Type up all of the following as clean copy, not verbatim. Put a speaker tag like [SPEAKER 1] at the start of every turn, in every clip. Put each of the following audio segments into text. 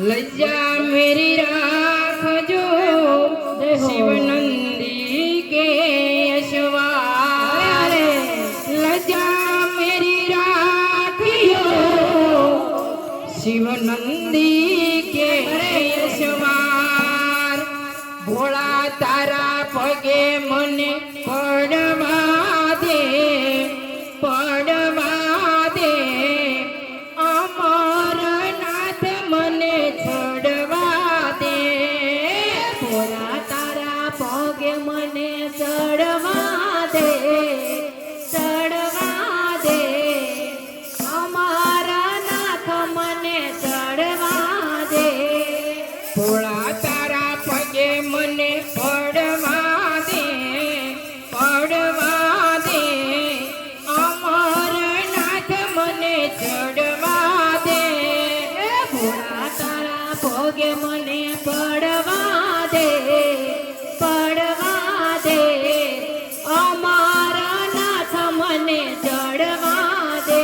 [SPEAKER 1] लज्जा मेरी राखजो शिवनंदी के यशवार लज्जा मेरी राखियो शिवनंदी के यशवार भोला तारा पगे मने पड़वा दे अमर नाथ मने छड़वा दे
[SPEAKER 2] भोला तारा पगे मने चढ़वा दे अमारा नाथ मने चढ़वा दे
[SPEAKER 1] भोला तारा पगे मने पड़वा दे अमर नाथ मने चढ़वा दे
[SPEAKER 2] भोला तारा पगे मने पड़वा दे अमारा नाथ मने चढ़वा दे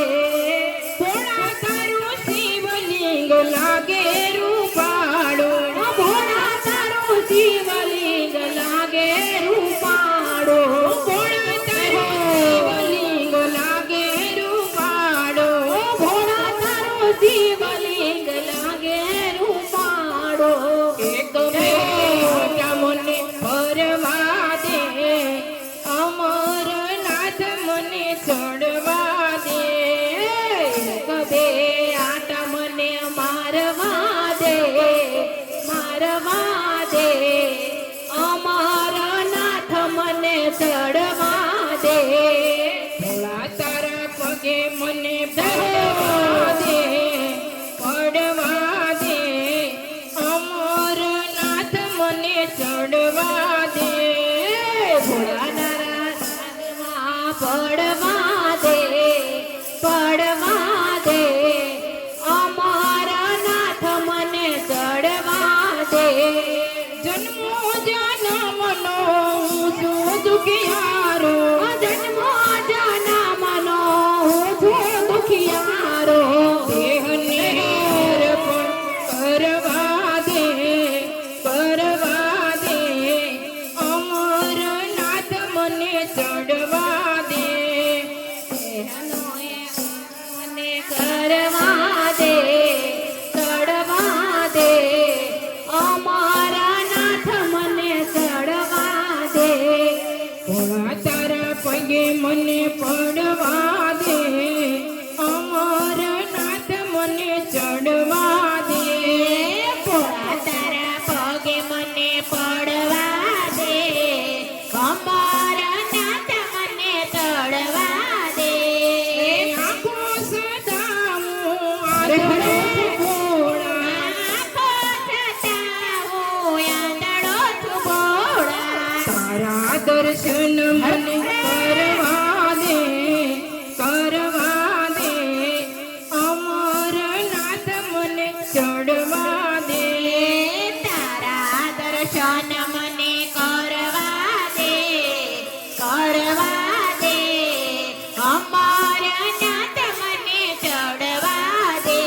[SPEAKER 1] भोला तारू शिवलिंग लागे रूपाड़ो
[SPEAKER 2] भोला तारो शिवलिंग लागे रूपाड़ो
[SPEAKER 1] भोला तारू शिवलिंग लागे रूपाड़ो
[SPEAKER 2] भोला तारो शिवलिंग लागे रूपाड़ो
[SPEAKER 1] एक बेटा मने भरवा दे अमर नाथ मने चढ़वा दे
[SPEAKER 2] कबे आटा मने मारवा दे अमारा नाथ मने चढ़वा दे
[SPEAKER 1] भोला तारा पगे मने पड़वा दे अमर नाथ मने चढ़वा दे
[SPEAKER 2] भोला तारा पड़वा दे अमारा नाथ मने चढ़वा दे
[SPEAKER 1] जन्मो जनमनो सो दुखियारो
[SPEAKER 2] जन्मो जनमनो जो दुखियारो
[SPEAKER 1] देह निरपण करवा दे अमर नाथ मने चढ़वा दे
[SPEAKER 2] मने करवा दे अमारा नाथ मने चढ़वा दे
[SPEAKER 1] भोला तारा पगे मने पड़वा दे अमर नाथ मने चढ़वा दे
[SPEAKER 2] भोला तारा पगे मने पड़वा दे अमारा नाथ मने चढ़वा दे
[SPEAKER 1] आँखो सदामो आंधळो भोळा तारा दर्शन मने करवा दे अमर नाथ मने चढ़वा दे
[SPEAKER 2] तारा दर्शन मने करवा दे अमारा नाथ मने चढ़वा दे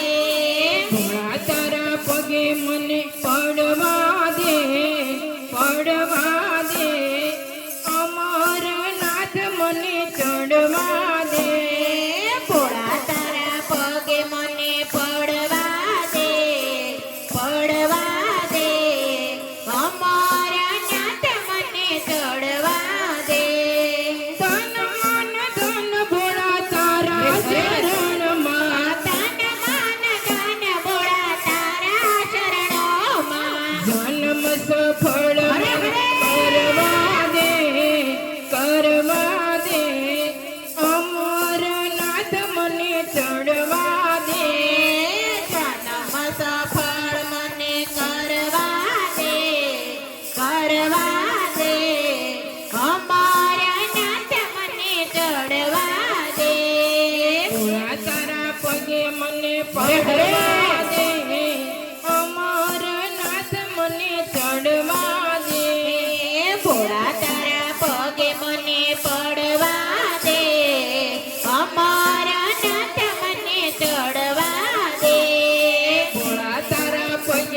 [SPEAKER 1] भोला तारा पगे मने पड़वा दे अमर नाथ मने चढ़वा दे
[SPEAKER 2] भोला तारा पगे मने पड़वा दे अमारा नाथ मने चढ़वा दे
[SPEAKER 1] तन मन धन भोला तारा शरण मां
[SPEAKER 2] तन मन धन भोला तारा शरणो मां
[SPEAKER 1] जन्म सफल करवा दे अमर नाथ मने चढ़वा दे
[SPEAKER 2] जन्म सफल मने करवा दे अमारा नाथ मने चढ़वा दे
[SPEAKER 1] भोला तारा पगे मने पड़वा दे अमर नाथ मने चढ़वा दे
[SPEAKER 2] भोला तारा पगे मने पड़वा दे अमारा नाथ मने चढ़वा दे
[SPEAKER 1] भोला तारा पगे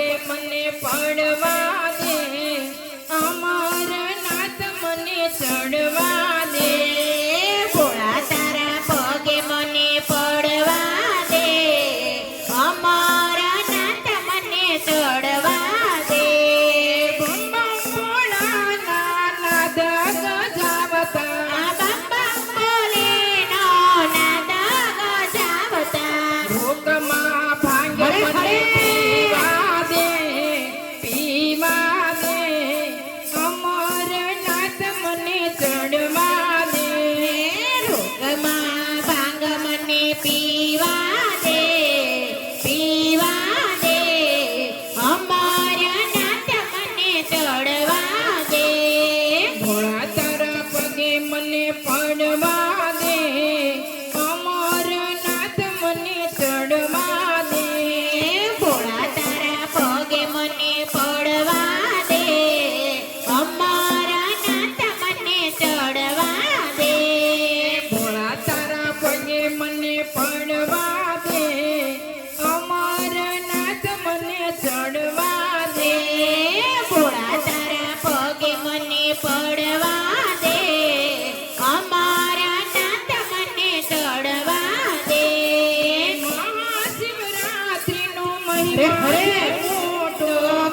[SPEAKER 1] મહિમા
[SPEAKER 2] હરે
[SPEAKER 1] છે મોટો.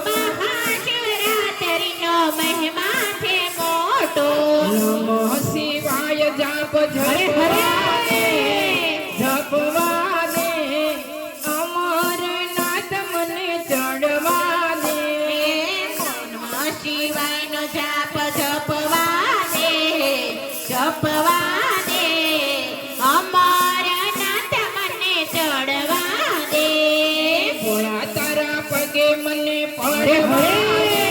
[SPEAKER 2] મહાશિવરાત્રિનો મહિમા છે મોટો.
[SPEAKER 1] નમઃ શિવાય જાપ
[SPEAKER 2] હરે
[SPEAKER 1] જપવા
[SPEAKER 2] હરે
[SPEAKER 1] દે, જપવા દે. અમરનાથ મને ચડવા દે.
[SPEAKER 2] નમઃ શિવાયનો જાપ જપવા દે, જપવા દે. અમરનાથ મને ચડવા દે.
[SPEAKER 1] ભોળા તારા પગે મને પડવા દે,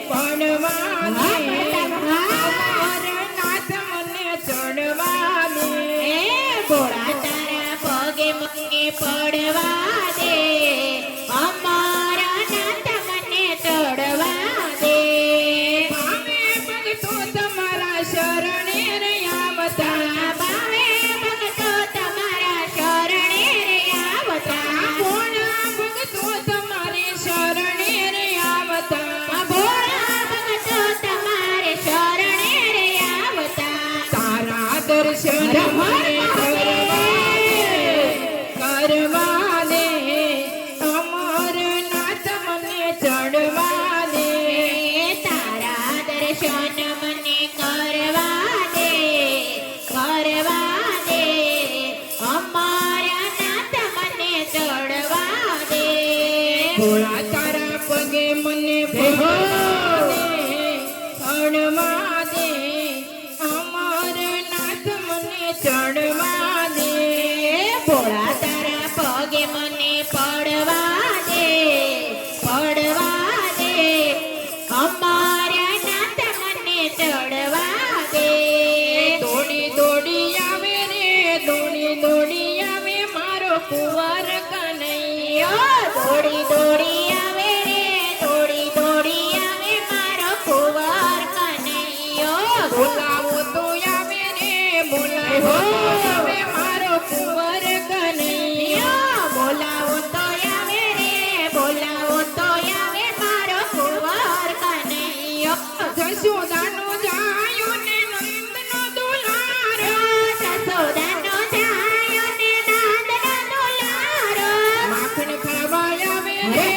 [SPEAKER 1] પડવા દે. અમરનાથ મને ચડવા દે.
[SPEAKER 2] ભોળા તારા પગે મને પડવા દે. અમરનાથ મને ચડવા દે.
[SPEAKER 1] ભાવે ભક્તો તમારા શરણે રે આવતા.
[SPEAKER 2] ભાવે ભક્તો તમારા શરણે રે આવતા.
[SPEAKER 1] ભોળા ભક્તો તમારે શરણે રે આવતા.
[SPEAKER 2] ભોળા ભક્તો તમારે શરણે રે આવતા.
[SPEAKER 1] તારા દર્શન મને કરવા દે, અમરનાથ મને ચડવા દે.
[SPEAKER 2] તારા દર્શન મને કરવા દે, કરવા દે. અમરનાથ મને ચડવા દે.
[SPEAKER 1] ભોળા તારા પગે મને પડવા દે, પડવા દે. અમરનાથ મને ચડવા દે.
[SPEAKER 2] ભોળા તારા પગે મને પડવા દે, પડવા દે. અમરનાથ મને ચડવા દે.
[SPEAKER 1] દોડી દોડી આવે રે, દોડી દોડી આવે મારો કુંવર કનૈયો.
[SPEAKER 2] દોડી દોડી આવે રે, દોડી દોડી આવે મારો કુંવર કનૈયો.
[SPEAKER 1] બોલાવો તો આવે રે, બોલાવો તો આવે મારો કુંવર કનૈયો.
[SPEAKER 2] બોલાવો તો આવે રે, બોલાવો તો આવે મારો કુંવર કનૈયો.
[SPEAKER 1] જશોદાનો જાયો ને નંદનો દુલારો.
[SPEAKER 2] જશોદાનો જાયો ને નંદનો દુલારો.
[SPEAKER 1] માખણ ખાવા આવે રે,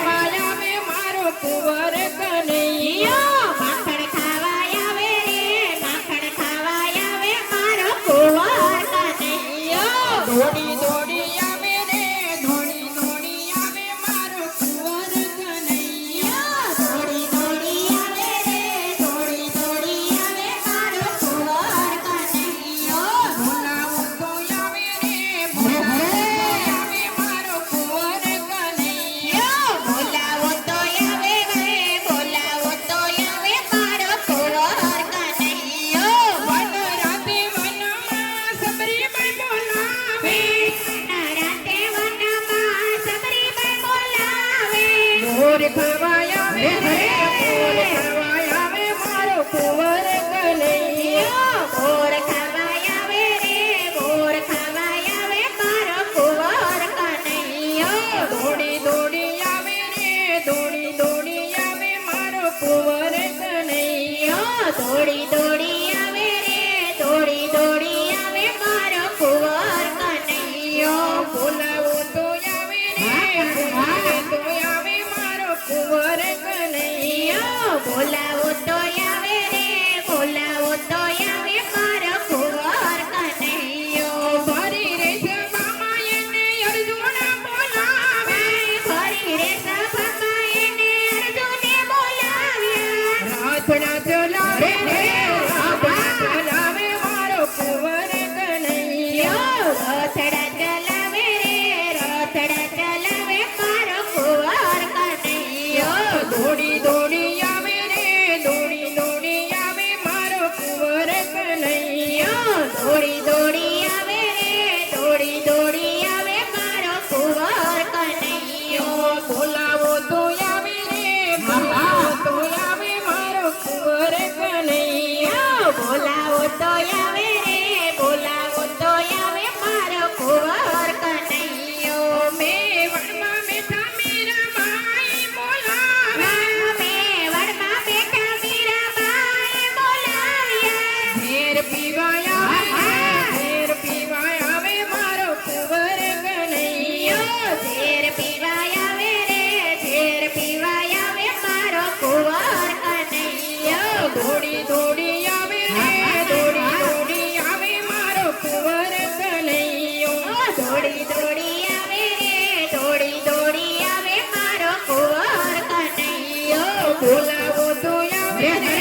[SPEAKER 1] ખાવા આવે મારો કુંવર કનૈયો.
[SPEAKER 2] માખણ ખાવા આવે રે, માખણ ખાવા આવે મારો કુંવર કનૈયો.
[SPEAKER 1] દોડી દોડી આવે રે, દોડી દોડી આવે મારો કુંવર કનૈયો.
[SPEAKER 2] દોડી દોડી આવે રે, દોડી દોડી આવે મારો કુંવર કનૈયો.
[SPEAKER 1] બોલાવો તો આવે રે, બોલાવો તો આવે મારો કુંવર કનૈયો.
[SPEAKER 2] બોલાવો તો આવે રે, બોલાવો તો આવે મારો કુંવર કનૈયો.
[SPEAKER 1] વન રાતે વનમાં સબરીબાઈ બોલાવે.
[SPEAKER 2] રાતે વનમાં સબરીબાઈ બોલાવે.
[SPEAKER 1] મોર ખાવા આવે રે, મોર ખાવા આવે મારો કુંવર કનૈયો.
[SPEAKER 2] બોર ખાવા આવે રે, બોર ખાવા આવે મારો કુંવર કનૈયો.
[SPEAKER 1] દોડી દોડી આવે રે, દોડી દોડી આવે મારો કુંવર કનૈયો.
[SPEAKER 2] દોડી દોડી આવે રે, દોડી દોડી આવે મારો કુંવર કનૈયો.
[SPEAKER 1] બોલાવો તો આવે રે, બોલાવો તો આવે મારો કુંવર કનૈયો.
[SPEAKER 2] બોલાવો તો આવે રે, બોલાવો તો આવે મારો કુંવર કનૈયો.
[SPEAKER 1] ભરી રે સભામાં એને અર્જુન બોલાવે.
[SPEAKER 2] ફરી રે સભામાં એને અર્જુને બોલાવ્યા.
[SPEAKER 1] રાતના ચલાવે રે, રાતના ચલાવે મારો કુંવર કનૈયો.
[SPEAKER 2] રથડા ચલાવે રે, રથડા ચલાવે મારો કુંવર કનૈયો.
[SPEAKER 1] દોડી દોડી આવે રે,
[SPEAKER 2] ઝેર પીવાય આવે રે ઝેર પીવાય આવે મારો કુંવર કનૈયો
[SPEAKER 1] દોડી દોડી આવે રે દોડી દોડી આવે મારો કુંવર કનૈયો
[SPEAKER 2] દોડી દોડી આવે રે દોડી દોડી આવે મારો કુંવર કનૈયો
[SPEAKER 1] બોલાવો તો આવે રે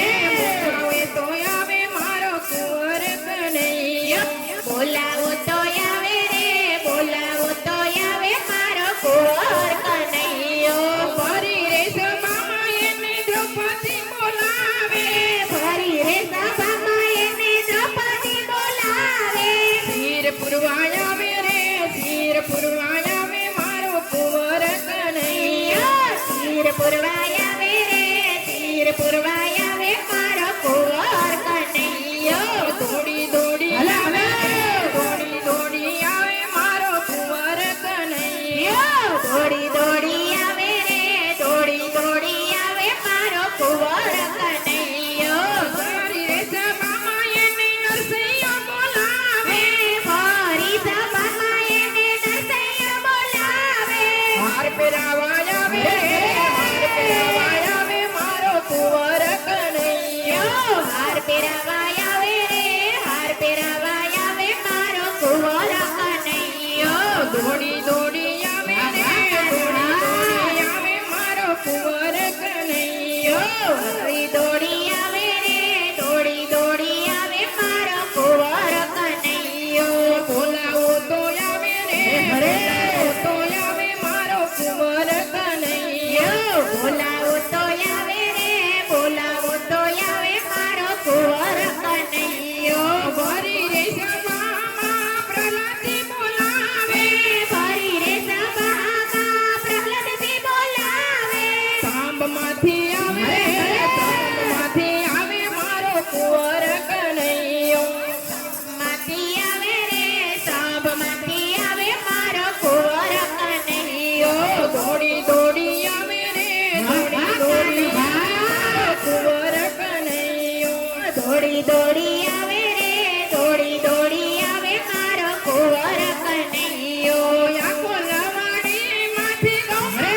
[SPEAKER 1] બોલાવે તો આવે મારો કુંવર કનૈયો
[SPEAKER 2] બોલાવો તો આવે રે બોલાવો તો આવે મારો કુંવર કનૈયો
[SPEAKER 1] ફરી રે સભામાં એને દ્રૌપદી બોલાવે
[SPEAKER 2] ફરી રે સભામાં એને દ્રૌપદી બોલાવે
[SPEAKER 1] શિર પુરવાય આવે રે શિર પુરવાય આવે મારો કુંવર કનૈયો
[SPEAKER 2] તીર પુરવાય આવે રે તીર પુરવાય આવે મારો કુંવર કનૈયો
[SPEAKER 1] દોડી દોડી આવે દોડી દોડી આવે મારો કુંવર કનૈયો
[SPEAKER 2] દોડી દોડી આવે રે દોડી દોડી આવે મારો કુંવર કનૈયો
[SPEAKER 1] ફરી રે સભામાં એને નરસૈયો બોલાવે
[SPEAKER 2] ફરી સભામાં એને નરસૈયા બોલાવે
[SPEAKER 1] હાર પહેરાવાય આવે હાર પહેરાવાય આવે મારો કુંવર કનૈયો
[SPEAKER 2] હાર પહેરાવાય આવે રે હાર પહેરાવાય આવે મારો કુંવર કનૈયો
[SPEAKER 1] દોડી દોડી આવે રે દોડી દોડી આવે મારો કુંવર કનૈયો
[SPEAKER 2] દોડી દોડી આવે રે દોડી દોડી આવે મારો કુંવર કનૈયો
[SPEAKER 1] બોલાવો તો આવે રે બોલાવો તો આવે મારો કુંવર કનૈયો
[SPEAKER 2] બોલાવો તો આવે રે બોલાવો તો આવે મારો કુંવર કનૈયો
[SPEAKER 1] ફરી રે સભામાં પ્રહલાદી બોલાવે
[SPEAKER 2] ફરી રે સભામાં પ્રહલાદથી બોલાવે
[SPEAKER 1] સાંભમાંથી આવે સાંભમાંથી આવે મારો કુંવર કનૈયો
[SPEAKER 2] માંથી આવે રે સાંભમાંથી આવે મારો કુંવર કનૈયો
[SPEAKER 1] દોડી દોડી આવે રે દોડી દોડી મારો કુંવર કનૈયો
[SPEAKER 2] દોડી દોડી આવે રે દોડી દોડી આવે મારો કુંવર કનૈયો
[SPEAKER 1] આખો લવાડી માંથી ગમે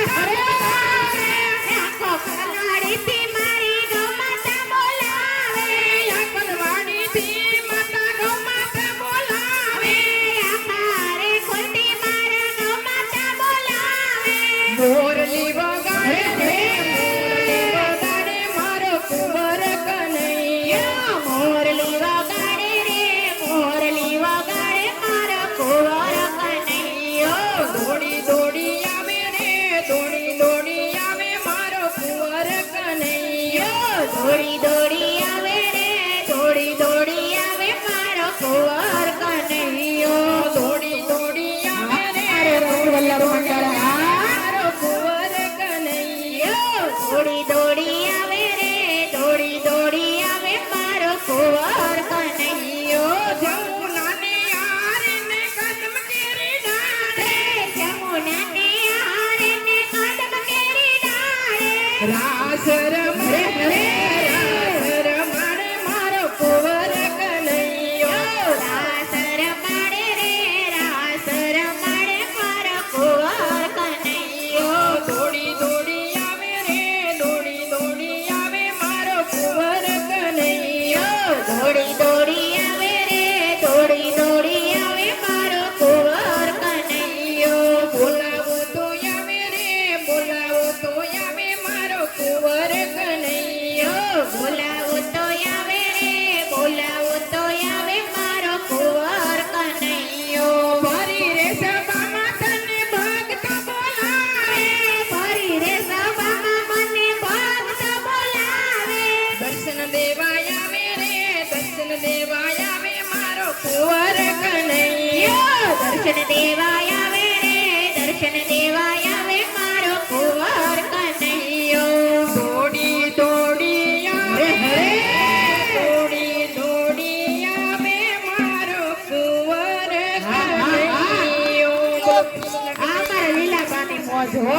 [SPEAKER 2] આખો કલાડીથી મારી ગૌ માતા બોલાવે
[SPEAKER 1] આખો લવાડીથી માતા ગૌ માતા બોલાવે
[SPEAKER 2] આખા રે ખોટી મારા ગૌ માતા બોલાવે
[SPEAKER 1] મોરલી વગાડે રે મોરલી વગાડે મારો કુંવર કનૈયો
[SPEAKER 2] મોરલી વગાડે રે મોરલી વગાડે મારો કુંવર કનૈયો
[SPEAKER 1] દોડી દોડી આવે રે દોડી દોડી આવે મારો કુંવર કનૈયો
[SPEAKER 2] દોડી દોડી આવે રે દોડી દોડી આવે મારો કુંવર કનૈયો
[SPEAKER 1] દોડી દોડી આવે રે મારો કુંવર કનૈયો
[SPEAKER 2] દોડી દોડી આવે રે દોડી દોડી આવે મારો કુંવર કનૈયો
[SPEAKER 1] જમુનાને આરને કદમ કેરી ડાળે
[SPEAKER 2] જમુનાને હારે ને કદમ કેરી ડાળે
[SPEAKER 1] રાસ રમણે રાસ રમણે મારો કુંવર કનૈયો
[SPEAKER 2] રાસ રમાડે રે રાસ રમાડે મારો કુંવર કનૈયો
[SPEAKER 1] દોડી દોડી આવે રે દોડી દોડી આવે મારો કુંવર કનૈયો
[SPEAKER 2] દોડી દોડી આવે રે દોડી દોડી આવે મારો કુંવર કનૈયો
[SPEAKER 1] બોલાવો તો આવે રે બોલાવો તો આવે મારો કુંવર કનૈયો
[SPEAKER 2] બોલાવો તો આવે રે બોલાવો તો આવે મારો કુંવર કનૈયો
[SPEAKER 1] ફરી રે સભામાં તને ભક્ત બોલાવે
[SPEAKER 2] ફરી રે સભામાં મને ભક્ત બોલાવે
[SPEAKER 1] દર્શન દેવાય આવે રે દર્શન દેવાય આવે મારો કુંવર કનૈયો
[SPEAKER 2] દર્શન દેવાય આવે રે દર્શન દેવાય આવે મારો કુંવર કનૈયો
[SPEAKER 1] દોડી દોડી આવે દોડી દોડી આવે મારો કુંવર કનૈયો
[SPEAKER 2] આ મારા લીલા પાની મોજ હો